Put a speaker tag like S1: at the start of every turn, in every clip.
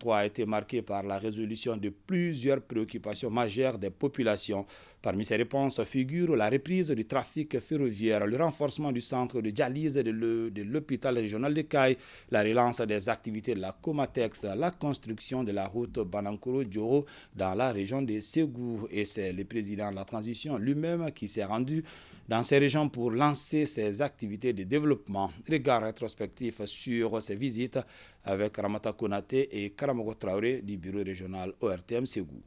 S1: 2023 a été marqué par la résolution de plusieurs préoccupations majeures des populations. Parmi ces réponses figurent la reprise du trafic ferroviaire, le renforcement du centre de dialyse de l'hôpital régional de Kayes, la relance des activités de la Comatex, la construction de la route Banankoro-Djoro dans la région de Ségou. Et c'est le président de la transition lui-même qui s'est rendu dans ces régions pour lancer ses activités de développement. Regard rétrospectif sur ces visites avec Ramata Konaté et Karamogo Traoré du bureau régional ORTM Ségou.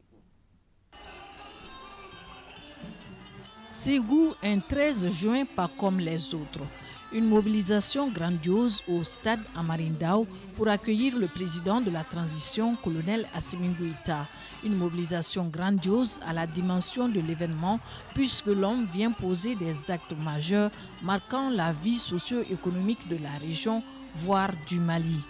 S2: Ségou, un 13 juin pas comme les autres. Une mobilisation grandiose au stade Amarindao pour accueillir le président de la transition, colonel Assimi Goïta. Une mobilisation grandiose à la dimension de l'événement puisque l'homme vient poser des actes majeurs marquant la vie socio-économique de la région, voire du Mali.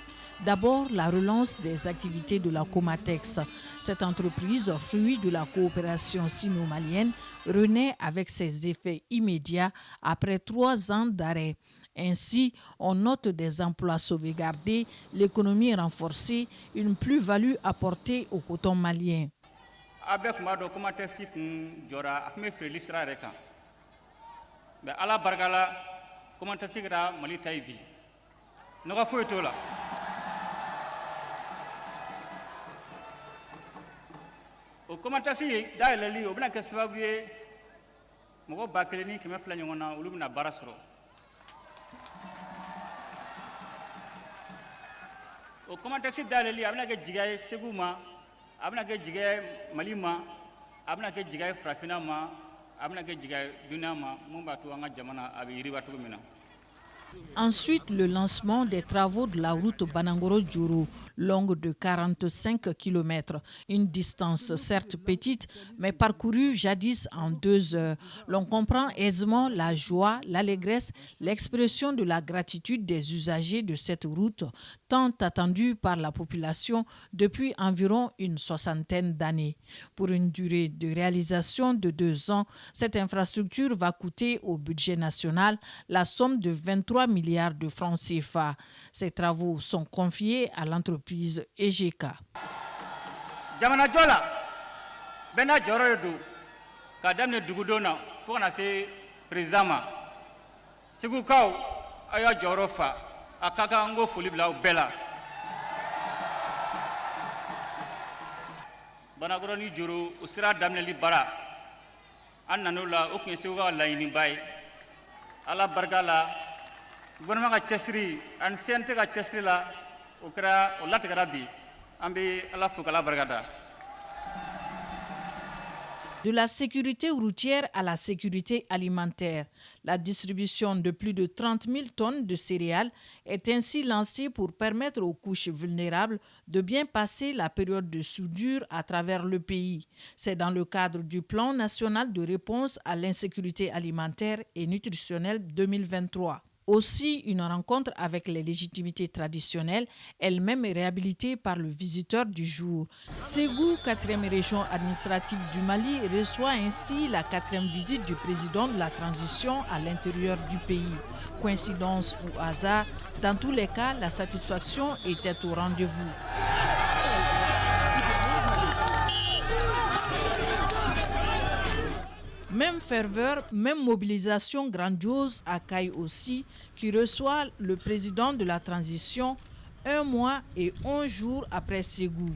S2: D'abord, la relance des activités de la Comatex. Cette entreprise, fruit de la coopération sino-malienne, renaît avec ses effets immédiats après 3 ans d'arrêt. Ainsi, on note des emplois sauvegardés, l'économie renforcée, une plus-value apportée au coton malien.
S3: Avec Mado Comatex, Jora, Ahmed Félix Rareka. Mais à la Bargala, Comatex Mali Taïbi. Nous avons fait tout là. O commentaire dayɛlɛli o bɛna kɛ sababu ye mɔgɔ 1,100 ɲɔgɔn na olu bɛna baara sɔrɔ o commentaire dayɛlɛli a bɛna kɛ jigiya ye Segu ma a bɛna kɛ jigiya ye Mali ma a bɛna kɛ jigiya ye farafinna ma a bɛna kɛ jigiya ye duniya ma mun b'a to an ka jamana a bɛ yiriwa cogo min na.
S2: Ensuite, le lancement des travaux de la route Banangoro-Djoro, longue de 45 km. Une distance certes petite, mais parcourue jadis en 2 heures. L'on comprend aisément la joie, l'allégresse, l'expression de la gratitude des usagers de cette route, tant attendue par la population depuis environ une 60aine d'années. Pour une durée de réalisation de 2 ans, cette infrastructure va coûter au budget national la somme de 23 milliards de francs CFA. Ces travaux sont confiés à l'entreprise EGK.
S3: Jamana jola bena joro do ka damne dugudona fo kana se président ma Segu kaw aya joro fa akaka ngo foli bla bela Banagoro ni joro o sira damne li bara an nanola o kun Segu ka layini bay ala bargala gouvernement ka cɛsiri ani CNT ka cɛsiri la o kɛra o latigɛra bi an bɛ ala fo k'ala barikada.
S2: De la sécurité routière à la sécurité alimentaire, la distribution de plus de 30 000 tonnes de céréales est ainsi lancée pour permettre aux couches vulnérables de bien passer la période de soudure à travers le pays. C'est dans le cadre du plan national de réponse à l'insécurité alimentaire et nutritionnelle 2023. Aussi, une rencontre avec les légitimités traditionnelles, elle-même réhabilitée par le visiteur du jour. Ségou, 4e région administrative du Mali, reçoit ainsi la 4e visite du président de la transition à l'intérieur du pays. Coïncidence ou hasard, dans tous les cas, la satisfaction était au rendez-vous. Même ferveur, même mobilisation grandiose à Kayes aussi, qui reçoit le président de la transition 1 mois et 11 jours après Ségou.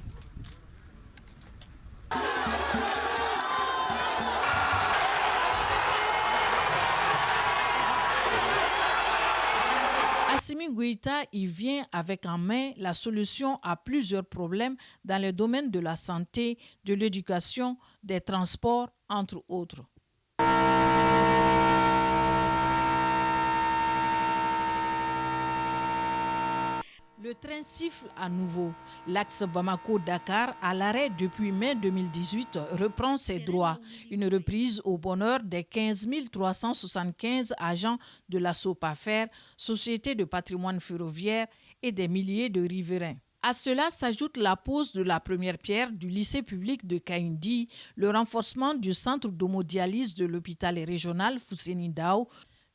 S2: Assimi Goïta y vient avec en main la solution à plusieurs problèmes dans les domaines de la santé, de l'éducation, des transports, entre autres. Le train siffle à nouveau. L'axe Bamako-Dakar, à l'arrêt depuis mai 2018, reprend ses droits. Une reprise au bonheur des 15 375 agents de la SOPAFER, Société de patrimoine ferroviaire, et des milliers de riverains. À cela s'ajoute la pose de la première pierre du lycée public de Kaindi, le renforcement du centre d'homodialyse de l'hôpital régional Fousseni Dao,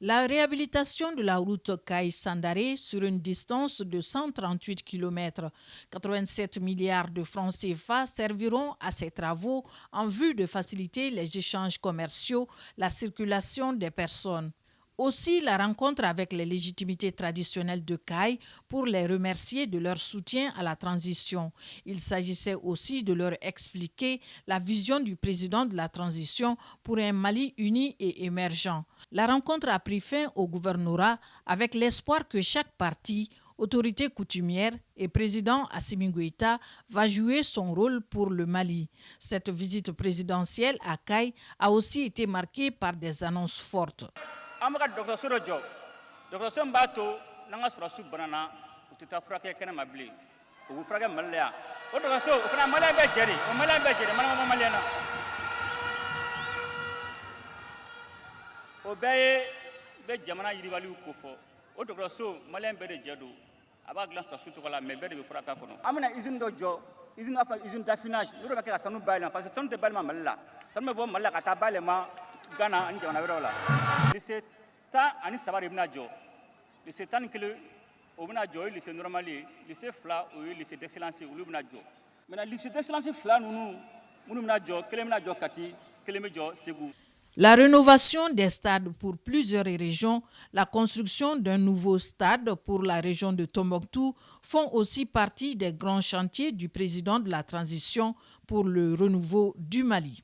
S2: La réhabilitation de la route Kaï-Sandaré sur une distance de 138 km, 87 milliards de francs CFA serviront à ces travaux en vue de faciliter les échanges commerciaux, la circulation des personnes. Aussi, la rencontre avec les légitimités traditionnelles de Kaï pour les remercier de leur soutien à la transition. Il s'agissait aussi de leur expliquer la vision du président de la transition pour un Mali uni et émergent. La rencontre a pris fin au gouvernorat avec l'espoir que chaque parti, autorité coutumière et président Assimi Goïta va jouer son rôle pour le Mali. Cette visite présidentielle à Kaï a aussi été marquée par des annonces fortes.
S3: An bɛ ka dɔgɔtɔrɔso dɔ jɔ dɔgɔtɔrɔso min b'a to n'an ka sɔrɔsiw banana u tɛ taa furakɛ kɛnɛ ma bilen u bɛ furakɛ Mali la yan o dɔgɔtɔrɔso o fana maliyɛn bɛɛ jɛ de o maliyɛn bɛɛ jɛ de maliyɛn ma maliyɛn na o bɛɛ ye bɛ jamana yiribaliw ko fɔ o dɔgɔtɔrɔso maliyɛn bɛɛ de jɛ don a b'a dilan sɔrɔsiw tɔgɔ la mais bɛɛ de bɛ fura k'a kɔnɔ. An bɛna usine dɔ jɔ usine b'a fɔ usine d'affinage n'o de bɛ kɛ ka sanu bayɛlɛma parce que sanu tɛ bayɛlɛma Mali la sanu bɛ bɔ Mali la ka taa bayɛlɛma Ghana ani jamana wɛrɛw la. Lycée 10 ani 3 de bɛna jɔ lycée 11 o bɛna jɔ o ye lycée normal ye lycée 2 o ye lycée d'excellence ye olu bɛna jɔ maintenant lycée d'excellence 2 ninnu minnu bɛna jɔ kelen bɛna jɔ Kati kelen bɛ jɔ Segu.
S2: La rénovation des stades pour plusieurs régions, la construction d'un nouveau stade pour la région de Tombouctou font aussi partie des grands chantiers du président de la transition pour le renouveau du Mali.